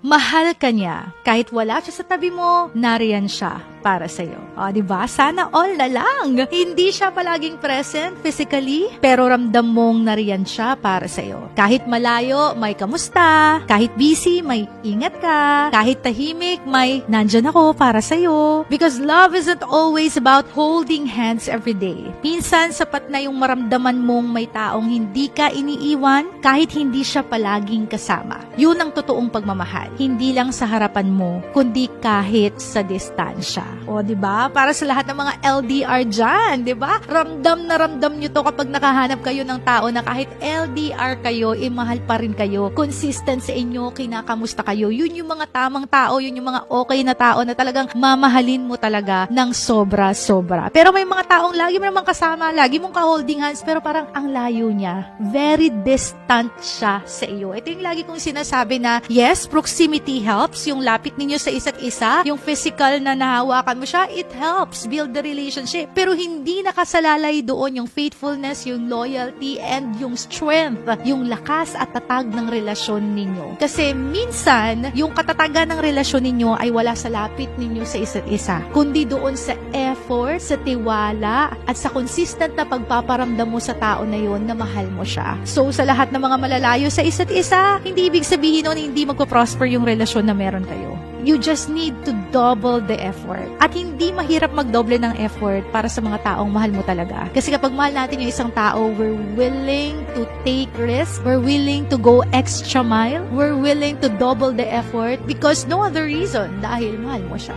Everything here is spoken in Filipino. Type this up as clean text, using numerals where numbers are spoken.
Mahal ka niya. Kahit wala siya sa tabi mo, nariyan siya para sa'yo. O, diba? Sana all na lang. Hindi siya palaging present physically, pero ramdam mong nariyan siya para sa'yo. Kahit malayo, may kamusta. Kahit busy, may ingat ka. Kahit tahimik, may nandyan ako para sa'yo. Because love isn't always about holding hands every day. Minsan, sapat na yung maramdaman mong may taong hindi ka iniiwan kahit hindi siya palaging kasama. Yun ang totoong pagmamahal. Hindi lang sa harapan mo, kundi kahit sa distansya. O, diba? Para sa lahat ng mga LDR dyan, diba? Ramdam na ramdam nyo to kapag nakahanap kayo ng tao na kahit LDR kayo, mahal pa rin kayo. Consistent sa inyo, kinakamusta kayo. Yun yung mga tamang tao, yun yung mga okay na tao na talagang mamahalin mo talaga ng sobra-sobra. Pero may mga taong lagi mo naman kasama, lagi mong ka-holding hands, pero parang ang layo niya. Very distant siya sa iyo. Ito yung lagi kong sinasabi na, yes, proximity helps. Yung lapit ninyo sa isa't isa, yung physical na nahawakan mo siya, it helps build the relationship. Pero hindi nakasalalay doon yung faithfulness, yung loyalty, and yung strength, yung lakas at tatag ng relasyon ninyo. Kasi minsan, yung katatagan ng relasyon ninyo ay wala sa lapit ninyo sa isa't isa, kundi doon sa effort, sa tiwala, at sa consistent na pagpaparamdam mo sa tao na yon na mahal mo siya. So, sa lahat ng mga malalayo sa isa't isa, hindi ibig sabihin nun hindi magpo-prosper yung relasyon na meron kayo. You just need to double the effort. At hindi mahirap magdoble ng effort para sa mga taong mahal mo talaga. Kasi kapag mahal natin yung isang tao, we're willing to take risks, we're willing to go extra mile, we're willing to double the effort because no other reason, dahil mahal mo siya.